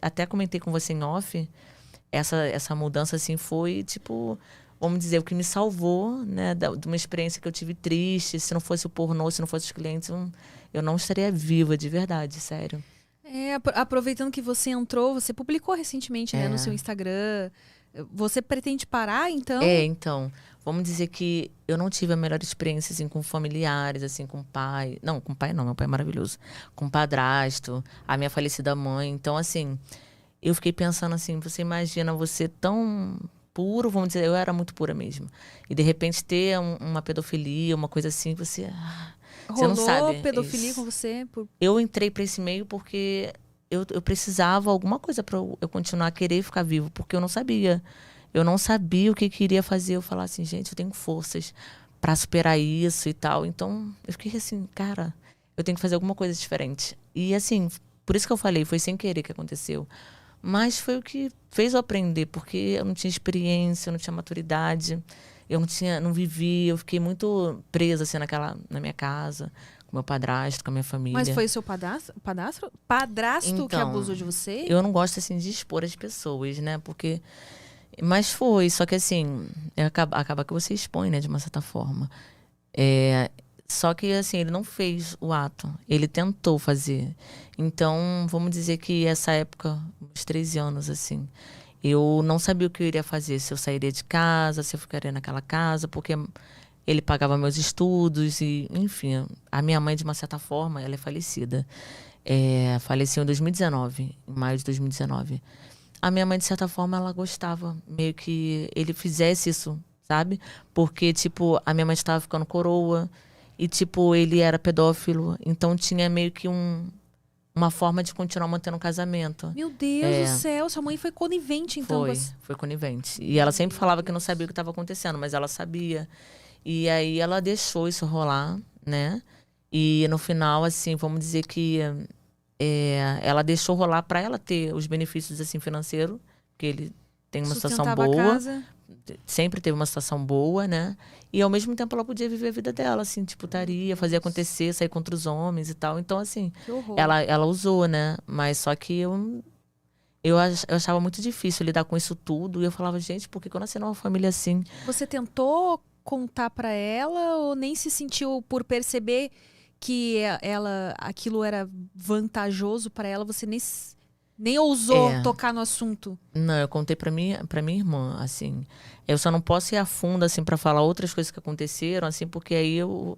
até comentei com você em off, essa mudança, assim, foi, tipo, vamos dizer, o que me salvou, né, de uma experiência que eu tive triste. Se não fosse o pornô, se não fosse os clientes, eu não estaria viva, de verdade, sério. Aproveitando que você entrou, você publicou recentemente, né, no seu É. Instagram. Você pretende parar, então? Então, vamos dizer que eu não tive a melhor experiência, assim, com familiares, assim, com pai. Não, com pai não, meu pai é maravilhoso. Com padrasto, a minha falecida mãe. Então, assim, eu fiquei pensando assim, você imagina você tão puro, vamos dizer, eu era muito pura mesmo. E de repente ter uma pedofilia, uma coisa assim, você não Rolou sabe. pedofilia com você? Eu entrei para esse meio porque eu precisava alguma coisa para eu continuar a querer ficar vivo, porque eu não sabia. Eu não sabia o que queria fazer. Eu falava assim, gente, eu tenho forças para superar isso e tal. Então, eu fiquei assim, cara, eu tenho que fazer alguma coisa diferente. E assim, por isso que eu falei, foi sem querer que aconteceu. Mas foi o que fez eu aprender, porque eu não tinha experiência, eu não tinha maturidade, eu não vivi, eu fiquei muito presa assim na minha casa, com meu padrasto, com a minha Mas família. foi o seu padrasto que Então, abusou de você? eu não gosto assim de expor as pessoas, né? Porque mas foi, só que assim, acaba que você expõe, né, de uma certa forma. É, só que assim, ele não fez o ato, ele tentou fazer. Então, vamos dizer que essa época, uns 13 anos, assim, eu não sabia o que eu iria fazer, se eu sairia de casa, se eu ficaria naquela casa, porque ele pagava meus estudos e, enfim, a minha mãe, de uma certa forma, ela é falecida. Faleceu em 2019, em maio de 2019. A minha mãe, de certa forma, ela gostava meio que ele fizesse isso, sabe? Porque, tipo, a minha mãe estava ficando coroa e, tipo, ele era pedófilo. Então tinha meio que uma forma de continuar mantendo o casamento. Meu Deus do É, céu, sua mãe foi conivente, então, com as... foi conivente. E ela sempre falava que não sabia o que estava acontecendo, mas ela sabia. E aí ela deixou isso rolar, né? E no final, assim, vamos dizer que ela deixou rolar para ela ter os benefícios assim financeiros, porque ele tem uma situação Sustentava a boa, casa. sempre teve uma situação boa, né? E ao mesmo tempo ela podia viver a vida dela, assim, tipo, putaria, fazer acontecer, sair contra os homens e tal. Então, assim, Que horror. ela usou, né? Mas só que eu achava muito difícil lidar com isso tudo. E eu falava, gente, por que eu nasci numa família assim? Você tentou contar pra ela ou nem se sentiu por perceber que ela aquilo era vantajoso pra ela, você nem ousou É, tocar no assunto? não, eu contei para minha irmã, assim. Eu só não posso ir a fundo, assim, para falar outras coisas que aconteceram, assim, porque aí eu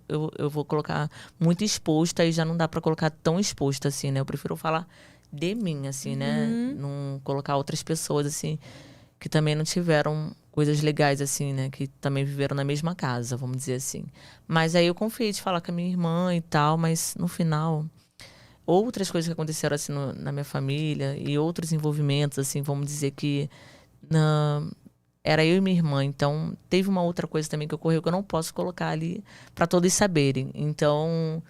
vou colocar muito exposta e já não dá para colocar tão exposta, assim, né? Eu prefiro falar de mim, assim, né? Uhum. Não colocar outras pessoas, assim, que também não tiveram coisas legais, assim, né? Que também viveram na mesma casa, vamos dizer assim. Mas aí eu confiei de falar com a minha irmã e tal, mas no final outras coisas que aconteceram assim na minha família e outros envolvimentos, assim, vamos dizer que na, era eu e minha irmã. Então, teve uma outra coisa também que ocorreu que eu não posso colocar ali para todos saberem. Então,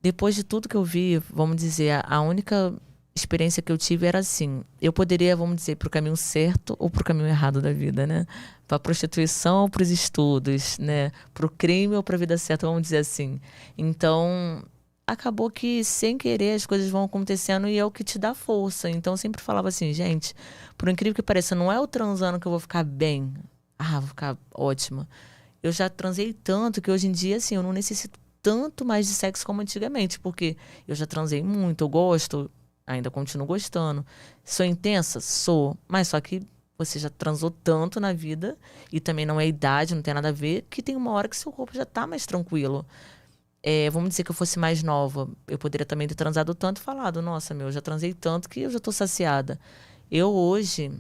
depois de tudo que eu vi, vamos dizer, a única experiência que eu tive era assim, eu poderia, vamos dizer, pro caminho certo ou pro caminho errado da vida, né? Pra prostituição ou pros estudos, né? Pro crime ou pra vida certa, vamos dizer assim. Então, acabou que sem querer as coisas vão acontecendo e é o que te dá força. Então, eu sempre falava assim, gente, por incrível que pareça, não é o transando que eu vou ficar bem. Ah, vou ficar ótima. Eu já transei tanto que hoje em dia, assim, eu não necessito tanto mais de sexo como antigamente, porque eu já transei muito, eu gosto, ainda continuo gostando. Sou intensa? Sou. Mas só que você já transou tanto na vida, e também não é idade, não tem nada a ver, que tem uma hora que seu corpo já tá mais tranquilo. Vamos dizer que eu fosse mais nova, eu poderia também ter transado tanto e falado, nossa, meu, eu já transei tanto que eu já tô saciada. Eu hoje,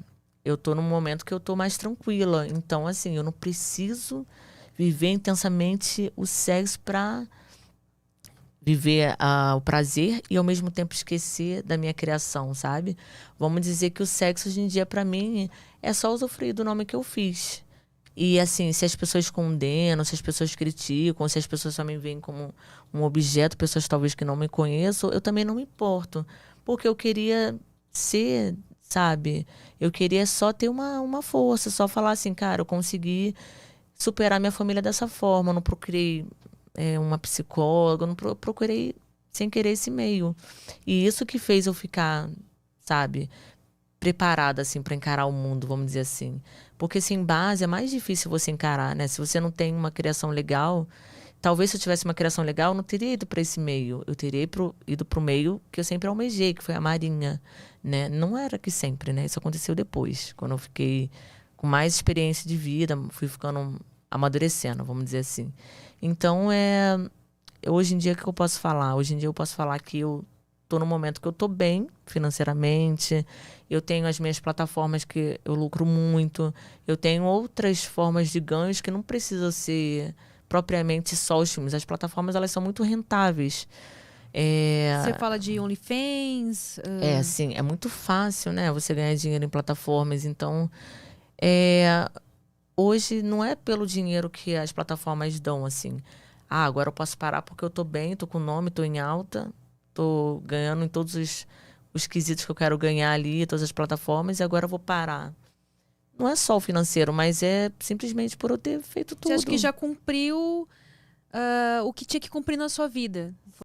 eu tô num momento que eu tô mais tranquila. Então, assim, eu não preciso viver intensamente o sexo pra viver o prazer e ao mesmo tempo esquecer da minha criação, sabe? Vamos dizer que o sexo hoje em dia pra mim é só usufruir do nome que eu fiz. E assim, se as pessoas condenam, se as pessoas criticam, se as pessoas só me veem como um objeto, pessoas talvez que não me conheçam, eu também não me importo. Porque eu queria ser, sabe? Eu queria só ter uma força, só falar assim, cara, eu consegui superar minha família dessa forma. Eu não procurei uma psicóloga, eu não procurei sem querer esse meio. E isso que fez eu ficar sabe? Preparada, assim, para encarar o mundo, vamos dizer assim. Porque sem base é mais difícil você encarar, né? Se você não tem uma criação legal, talvez se eu tivesse uma criação legal, eu não teria ido para esse meio. Eu teria ido para o meio que eu sempre almejei, que foi a Marinha, né? Não era que sempre, né? Isso aconteceu depois, quando eu fiquei com mais experiência de vida, fui ficando amadurecendo, vamos dizer assim. Então, hoje em dia, o que eu posso falar? Hoje em dia eu posso falar que eu tô num momento que eu tô bem financeiramente, eu tenho as minhas plataformas que eu lucro muito, eu tenho outras formas de ganhos que não precisam ser propriamente só os filmes. As plataformas, elas são muito rentáveis. Você fala de OnlyFans? Assim, é muito fácil, né? Você ganhar dinheiro em plataformas. Então, hoje não é pelo dinheiro que as plataformas dão, assim. Ah, agora eu posso parar porque eu tô bem, tô com nome, tô em alta, tô ganhando em todos os quesitos que eu quero ganhar ali, todas as plataformas, e agora eu vou parar. Não é só o financeiro, mas é simplesmente por eu ter feito tudo. Você acha que já cumpriu o que tinha que cumprir na sua vida?